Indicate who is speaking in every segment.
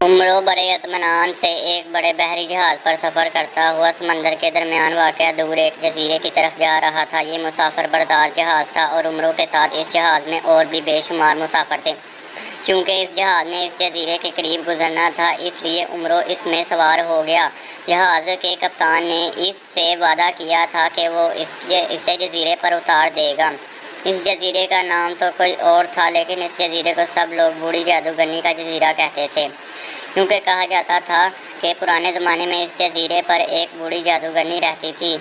Speaker 1: عمرو بڑے اطمینان سے ایک بڑے بحری جہاز پر سفر کرتا ہوا سمندر کے درمیان واقع دور ایک جزیرے کی طرف جا رہا تھا۔ یہ مسافر بردار جہاز تھا اور عمرو کے ساتھ اس جہاز میں اور بھی بے شمار مسافر تھے۔ چونکہ اس جہاز نے اس جزیرے کے قریب گزرنا تھا، اس لیے عمرو اس میں سوار ہو گیا۔ جہاز کے کپتان نے اس سے وعدہ کیا تھا کہ وہ اسے جزیرے پر اتار دے گا۔ اس جزیرے کا نام تو کوئی اور تھا، لیکن اس جزیرے کو سب لوگ بوڑھی جادوگرنی کا جزیرہ کہتے تھے، کیونکہ کہا جاتا تھا کہ پرانے زمانے میں اس جزیرے پر ایک بوڑھی جادوگرنی رہتی تھی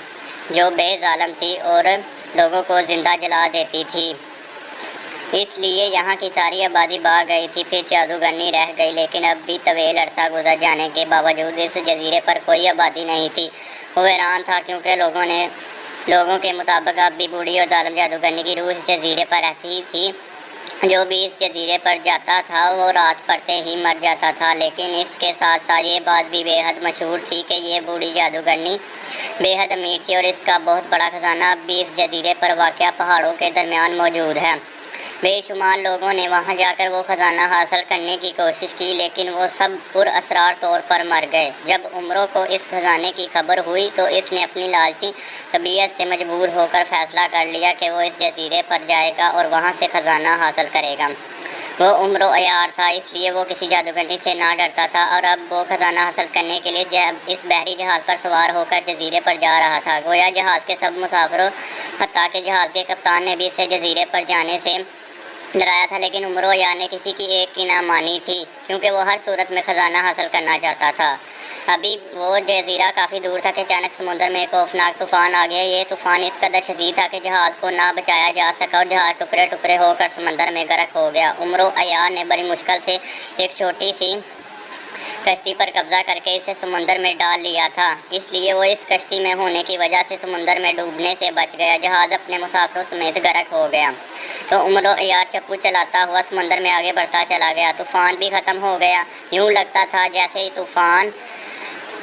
Speaker 1: جو بے ظالم تھی اور لوگوں کو زندہ جلا دیتی تھی۔ اس لیے یہاں کی ساری آبادی بھاگ گئی تھی، پھر جادوگرنی رہ گئی، لیکن اب بھی طویل عرصہ گزر جانے کے باوجود اس جزیرے پر کوئی آبادی نہیں تھی۔ وہ حیران تھا، کیونکہ لوگوں کے مطابق اب بھی بوڑھی اور ظالم جادوگرنی کی روح اس جزیرے پر رہتی تھی۔ جو بھی اس جزیرے پر جاتا تھا وہ رات پڑتے ہی مر جاتا تھا، لیکن اس کے ساتھ ساتھ یہ بات بھی بے حد مشہور تھی کہ یہ بوڑھی جادوگرنی بے حد امیر تھی اور اس کا بہت بڑا خزانہ اب بھی اس جزیرے پر واقع پہاڑوں کے درمیان موجود ہے۔ بے شمار لوگوں نے وہاں جا کر وہ خزانہ حاصل کرنے کی کوشش کی، لیکن وہ سب پراسرار طور پر مر گئے۔ جب عمرو کو اس خزانے کی خبر ہوئی تو اس نے اپنی لالچی طبیعت سے مجبور ہو کر فیصلہ کر لیا کہ وہ اس جزیرے پر جائے گا اور وہاں سے خزانہ حاصل کرے گا۔ وہ عمرو عیار تھا، اس لیے وہ کسی جادوگرنی سے نہ ڈرتا تھا اور اب وہ خزانہ حاصل کرنے کے لیے اس بحری جہاز پر سوار ہو کر جزیرے پر جا رہا تھا۔ گویا جہاز کے سب مسافروں، حتیٰ کہ جہاز کے کپتان نے بھی اسے جزیرے پر جانے سے ڈرایا تھا، لیکن عمرو عیار نے کسی کی ایک کی نہ مانی تھی، کیونکہ وہ ہر صورت میں خزانہ حاصل کرنا چاہتا تھا۔ ابھی وہ جزیرہ کافی دور تھا کہ اچانک سمندر میں ایک خوفناک طوفان آ گیا۔ یہ طوفان اس قدر شدید تھا کہ جہاز کو نہ بچایا جا سکا اور جہاز ٹکڑے ٹکڑے ہو کر سمندر میں غرق ہو گیا۔ عمرو عیار نے بڑی مشکل سے ایک چھوٹی سی کشتی پر قبضہ کر کے اسے سمندر میں ڈال لیا تھا، اس لیے وہ اس کشتی میں ہونے کی وجہ سے سمندر میں ڈوبنے سے بچ گیا۔ جہاز اپنے مسافروں سمیت غرق ہو گیا تو عمرو عیار چپو چلاتا ہوا سمندر میں آگے بڑھتا چلا گیا۔ طوفان بھی ختم ہو گیا۔ یوں لگتا تھا جیسے ہی طوفان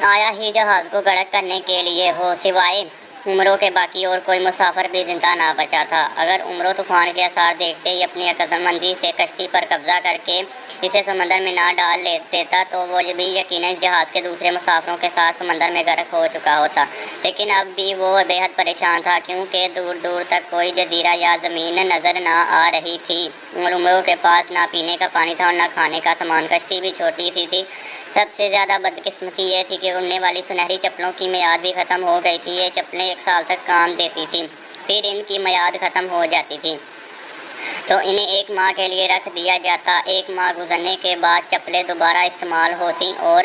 Speaker 1: آیا ہی جہاز کو غرق کرنے کے لیے ہو، سوائے عمرو کے باقی اور کوئی مسافر بھی زندہ نہ بچا تھا۔ اگر عمرو طوفان کے آثار دیکھتے ہی اپنی عقلمندی سے کشتی پر قبضہ کر کے اسے سمندر میں نہ ڈال دیتا تو وہ بھی یقیناً اس جہاز کے دوسرے مسافروں کے ساتھ سمندر میں غرق ہو چکا ہوتا، لیکن اب بھی وہ بے حد پریشان تھا، کیونکہ دور دور تک کوئی جزیرہ یا زمین نظر نہ آ رہی تھی اور عمرو کے پاس نہ پینے کا پانی تھا اور نہ کھانے کا سامان۔ کشتی بھی چھوٹی سی تھی۔ سب سے زیادہ بدقسمتی یہ تھی کہ اڑنے والی سنہری چپلوں کی میعاد بھی ختم ہو گئی تھی۔ یہ چپلیں 1 سال تک کام دیتی تھیں، پھر ان کی میعاد ختم ہو جاتی تھی تو انہیں 1 ماہ کے لیے رکھ دیا جاتا۔ 1 ماہ گزرنے کے بعد چپلیں دوبارہ استعمال ہوتی اور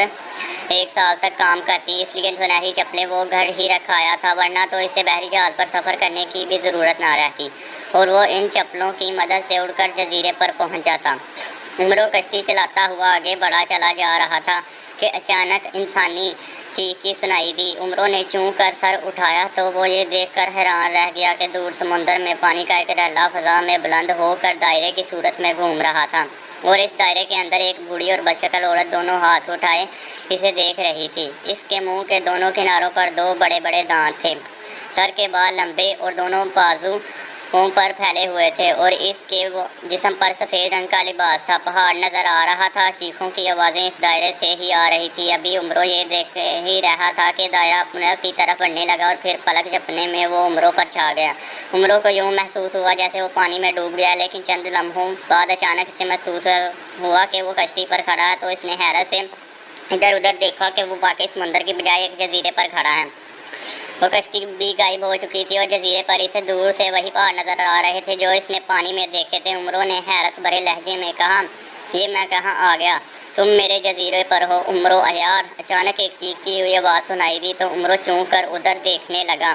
Speaker 1: 1 سال تک کام کرتی، اس لیے سنہری چپلیں وہ گھر ہی رکھایا تھا، ورنہ تو اسے بحری جہاز پر سفر کرنے کی بھی ضرورت نہ رہتی اور وہ ان چپلوں کی مدد سے اڑ کر جزیرے پر پہنچ جاتا۔ عمرو کشتی چلاتا ہوا آگے بڑھا چلا جا رہا تھا کہ اچانک انسانی چیخی سنائی دی۔ عمرو نے چونک کر سر اٹھایا تو وہ یہ دیکھ کر حیران رہ گیا کہ دور سمندر میں پانی کا ایک ریلا فضا میں بلند ہو کر دائرے کی صورت میں گھوم رہا تھا اور اس دائرے کے اندر ایک بوڑھی اور بدشکل عورت دونوں ہاتھ اٹھائے اسے دیکھ رہی تھی۔ اس کے منہ کے دونوں کناروں پر 2 بڑے بڑے دانت تھے، سر کے بال لمبے اور دونوں بازو پر پھیلے ہوئے تھے اور اس کے جسم پر سفید رنگ کا لباس تھا۔ پہاڑ نظر آ رہا تھا۔ چیخوں کی آوازیں اس دائرے سے ہی آ رہی تھی۔ ابھی عمرو یہ دیکھ ہی رہا تھا کہ دائرہ اپنے کی طرف بڑھنے لگا اور پھر پلک جھپکنے میں وہ عمرو پر چھا گیا۔ عمرو کو یوں محسوس ہوا جیسے وہ پانی میں ڈوب گیا، لیکن چند لمحوں بعد اچانک اسے محسوس ہوا کہ وہ کشتی پر کھڑا ہے، تو اس نے حیرت سے ادھر ادھر دیکھا کہ وہ واقعی سمندر کی بجائے ایک جزیرے پر کھڑا ہے۔ وہ کشتی بھی غائب ہو چکی تھی اور جزیرے پر اسے دور سے وہی پہاڑ نظر آ رہے تھے جو اس نے پانی میں دیکھے تھے۔ عمرو نے حیرت بھرے لہجے میں کہا، یہ میں کہاں آ گیا؟ تم میرے جزیرے پر ہو عمرو عیار؟ اچانک ایک چیختی ہوئی آواز سنائی دی تو عمرو چونک کر ادھر دیکھنے لگا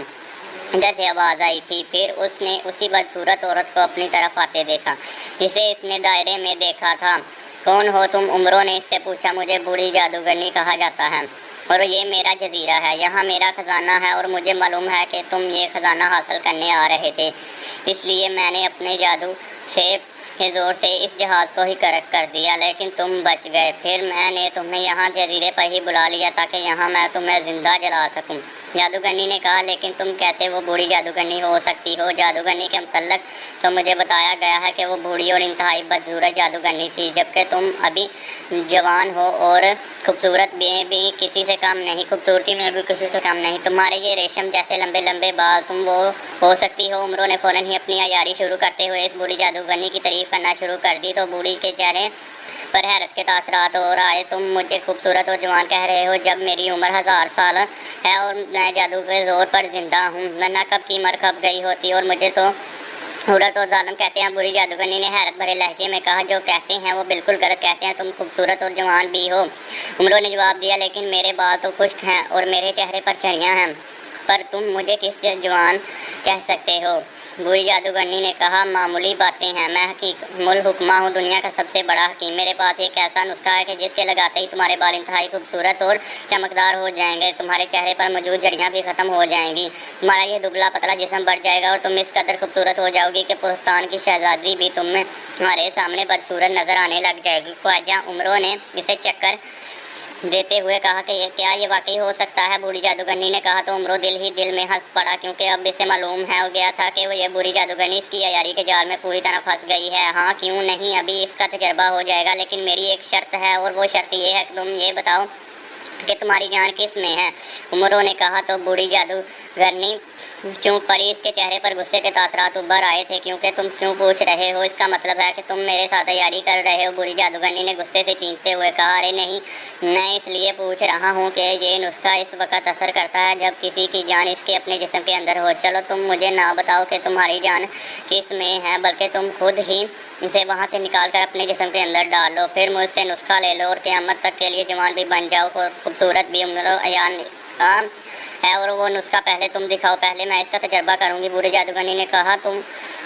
Speaker 1: جیسے آواز آئی تھی۔ پھر اس نے اسی بدصورت عورت کو اپنی طرف آتے دیکھا جسے اس نے دائرے میں دیکھا تھا۔ کون ہو تم؟ عمرو نے اس سے پوچھا۔ مجھے بوڑھی جادوگرنی کہا جاتا ہے اور یہ میرا جزیرہ ہے، یہاں میرا خزانہ ہے اور مجھے معلوم ہے کہ تم یہ خزانہ حاصل کرنے آ رہے تھے، اس لیے میں نے اپنے جادو کے زور سے اس جہاز کو ہی غرق کر دیا، لیکن تم بچ گئے۔ پھر میں نے تمہیں یہاں جزیرے پر ہی بلا لیا تاکہ یہاں میں تمہیں زندہ جلا سکوں۔ جادوگرنی نے کہا لیکن تم کیسے وہ بوڑھی جادوگرنی ہو سکتی ہو؟ جادوگرنی کے متعلق تو مجھے بتایا گیا ہے کہ وہ بوڑھی اور انتہائی بدصورت جادوگرنی تھی، جبکہ تم ابھی جوان ہو اور خوبصورت بھی کسی سے کم نہیں، خوبصورتی میں بھی کسی سے کم نہیں، تمہارے یہ ریشم جیسے لمبے لمبے بال، تم وہ ہو سکتی ہو؟ عمروں نے فوراً ہی اپنی عیاری شروع کرتے ہوئے اس بوڑھی جادوگرنی کی تعریف کرنا شروع کر دی۔ تو بوڑھی کے چہرے پر حیرت کے تاثرات اور آئے۔ تم مجھے خوبصورت اور جوان کہہ رہے ہو جب میری عمر 1000 سال ہے اور میں جادو کے زور پر زندہ ہوں، ورنہ کب کی مر کھپ گئی ہوتی، اور مجھے تو عورت اور ظالم کہتے ہیں؟ بوڑھی جادوگرنی نے حیرت بھرے لہجے میں کہا، جو کہتے ہیں وہ بالکل غلط کہتے ہیں، تم خوبصورت اور جوان بھی ہو۔ عمروں نے جواب دیا، لیکن میرے بال تو خشک ہیں اور میرے چہرے پر جھریاں ہیں، پر تم مجھے کس جوان کہہ سکتے ہو؟ بوڑھی جادوگرنی نے کہا، معمولی باتیں ہیں، میں حکیم الحکمہ ہوں، دنیا کا سب سے بڑا حکیم، میرے پاس ایک ایسا نسخہ ہے کہ جس کے لگاتے ہی تمہارے بال انتہائی خوبصورت اور چمکدار ہو جائیں گے، تمہارے چہرے پر موجود جھریاں بھی ختم ہو جائیں گی، تمہارا یہ دبلا پتلا جسم بڑھ جائے گا اور تم اس قدر خوبصورت ہو جاؤ گی کہ پرستان کی شہزادی بھی تمہارے سامنے بدصورت نظر آنے لگ جائے گی۔ خواجہ عمروں نے اسے چکر دیتے ہوئے کہا کہ کیا یہ واقعی ہو سکتا ہے؟ بوڑھی جادوگرنی نے کہا تو عمرو دل ہی دل میں ہنس پڑا، کیونکہ اب اسے معلوم ہو گیا تھا کہ یہ بوڑھی جادوگرنی اس کی عیاری کے جال میں پوری طرح پھنس گئی ہے۔ ہاں کیوں نہیں، ابھی اس کا تجربہ ہو جائے گا، لیکن میری ایک شرط ہے، اور وہ شرط یہ ہے کہ تم یہ بتاؤ کہ تمہاری جان کس میں ہے؟ عمروں نے کہا تو بوڑھی جادوگرنی چونک پڑی، اس کے چہرے پر غصے کے تاثرات ابھر آئے تھے۔ کیونکہ تم کیوں پوچھ رہے ہو؟ اس کا مطلب ہے کہ تم میرے ساتھ عیاری کر رہے ہو؟ بوڑھی جادوگرنی نے غصے سے چینکتے ہوئے کہا، ارے نہیں، میں اس لیے پوچھ رہا ہوں کہ یہ نسخہ اس وقت اثر کرتا ہے جب کسی کی جان اس کے اپنے جسم کے اندر ہو۔ چلو تم مجھے نہ بتاؤ کہ تمہاری جان کس میں ہے، بلکہ تم خود ہی اسے وہاں سے نکال کر اپنے جسم کے اندر ڈال لو، پھر مجھ سے نسخہ لے لو اور قیامت تک کے لیے جوان بھی بن جاؤ، خوبصورت بھی۔ عمرو عیان ہے اور وہ نسخہ پہلے تم دکھاؤ، پہلے میں اس کا تجربہ کروں گی۔ بوڑھی جادوگرنی نے کہا۔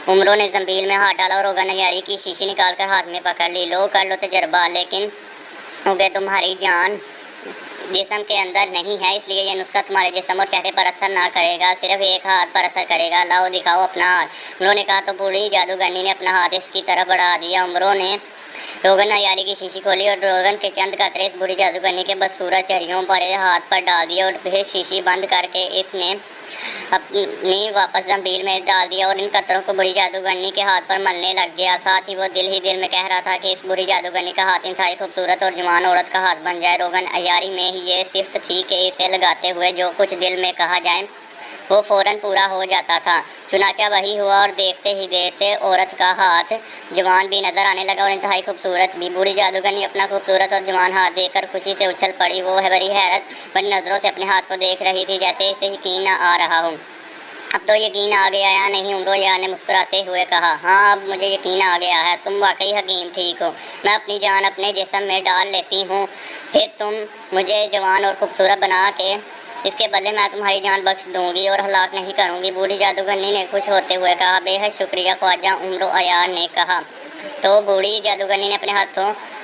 Speaker 1: عمروں نے زنبیل میں ہاتھ ڈالا اور روغن عیاری کی شیشی نکال کر ہاتھ میں پکڑ لی۔ لو کر لو تجربہ، لیکن اگے تمہاری جان جسم کے اندر نہیں ہے، اس لیے یہ نسخہ تمہارے جسم اور چہرے پر اثر نہ کرے گا، صرف ایک ہاتھ پر اثر کرے گا۔ لاؤ دکھاؤ اپنا ہاتھ، عمروں نے کہا تو بوڑھی جادوگرنی نے اپنا ہاتھ اس کی طرف بڑھا دیا۔ عمروں نے روغن عیاری کی شیشی کھولی اور روغن کے چند قطرے اس بوڑھی جادوگرنی کے بدصورت چہروں پر ہاتھ پر ڈال دیے، اور پھر شیشی بند کر کے اس نے اپنی واپس زنبیل میں ڈال دیا اور ان قطروں کو بوڑھی جادوگرنی کے ہاتھ پر ملنے لگ گیا۔ ساتھ ہی وہ دل ہی دل میں کہہ رہا تھا کہ اس بوڑھی جادوگرنی کا ہاتھ انتہائی خوبصورت اور جوان عورت کا ہاتھ بن جائے۔ روغن عیاری میں ہی یہ صفت تھی کہ اسے لگاتے ہوئے جو کچھ دل میں کہا جائے وہ فوراً پورا ہو جاتا تھا۔ چنانچہ وہی ہوا، اور دیکھتے ہی دیکھتے عورت کا ہاتھ جوان بھی نظر آنے لگا اور انتہائی خوبصورت بھی۔ بوڑھی جادوگرنی اپنا خوبصورت اور جوان ہاتھ دیکھ کر خوشی سے اچھل پڑی، وہ بڑی حیرت بھری نظروں سے اپنے ہاتھ کو دیکھ رہی تھی، جیسے اسے یقین نہ آ رہا ہو۔ اب تو یقین آ گیا یا نہیں؟ عمرو عیان نے مسکراتے ہوئے کہا، ہاں اب مجھے یقین آ گیا ہے، تم واقعی حکیم ٹھیک ہو، میں اپنی جان اپنے جسم میں ڈال لیتی ہوں، پھر تم مجھے جوان اور خوبصورت بنا کے اس کے بدلے میں تمہاری جان بخش دوں گی اور ہلاک نہیں کروں گی۔ بوڑھی جادوگرنی نے خوش ہوتے ہوئے کہا، بے حد شکریہ خواجہ عمرو عیان نے کہا۔ تو بوڑھی جادوگرنی نے اپنے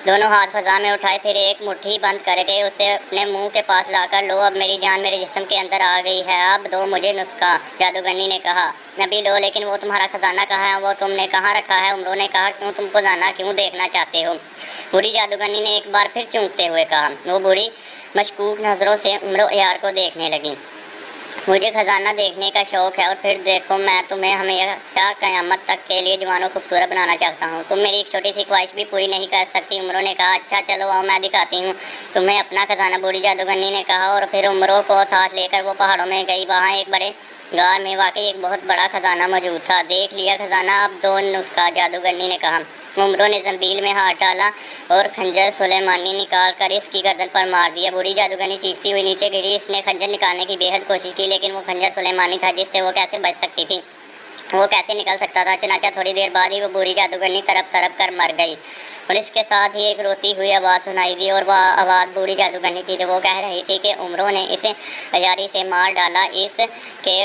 Speaker 1: دونوں ہاتھ فضا میں اٹھائے، پھر ایک مٹھی بند کر کے اسے اپنے منہ کے پاس لا کر، لو اب میری جان میرے جسم کے اندر آ گئی ہے، اب دو مجھے نسخہ۔ جادوگرنی نے کہا، ابھی لو، لیکن وہ تمہارا خزانہ کہاں ہے؟ وہ تم نے کہاں رکھا ہے؟ عمروں نے کہا، کیوں، تم خزانہ کیوں دیکھنا چاہتے ہو؟ بوڑھی جادوگرنی نے ایک بار پھر چونکتے ہوئے کہا۔ وہ بوڑھی مشکوک نظروں سے عمرو عیار کو دیکھنے لگی۔ مجھے خزانہ دیکھنے کا شوق ہے، اور پھر دیکھو میں تمہیں ہمیشہ قیامت تک کے لیے جوان و خوبصورت بنانا چاہتا ہوں، تم میری ایک چھوٹی سی خواہش بھی پوری نہیں کر سکتی؟ عمروں نے کہا، اچھا چلو آؤ میں دکھاتی ہوں تمہیں اپنا خزانہ، بوڑھی جادوگرنی نے کہا، اور پھر عمروں کو ساتھ لے کر وہ پہاڑوں میں گئی۔ وہاں ایک بڑے غار میں واقعی ایک بہت بڑا خزانہ موجود تھا۔ دیکھ لیا خزانہ؟ اب دو نسخہ، جادوگرنی نے کہا۔ عمروں نے زنبیل میں ہاتھ ڈالا اور خنجر سلیمانی نکال کر اس کی گردن پر مار دیا۔ بوڑھی جادوگرنی چیختی ہوئی نیچے گری، اس نے خنجر نکالنے کی بے حد کوشش کی، لیکن وہ خنجر سلیمانی تھا جس سے وہ کیسے بچ سکتی تھی، وہ کیسے نکل سکتا تھا؟ چنانچہ تھوڑی دیر بعد ہی وہ بوڑھی جادوگرنی تڑپ تڑپ کر مر گئی، اور اس کے ساتھ ہی ایک روتی ہوئی آواز سنائی دی، اور وہ آواز بوڑھی جادوگرنی کی تھی۔ وہ کہہ رہی تھی کہ عمروں نے اسے عیاری سے مار ڈالا، اس کے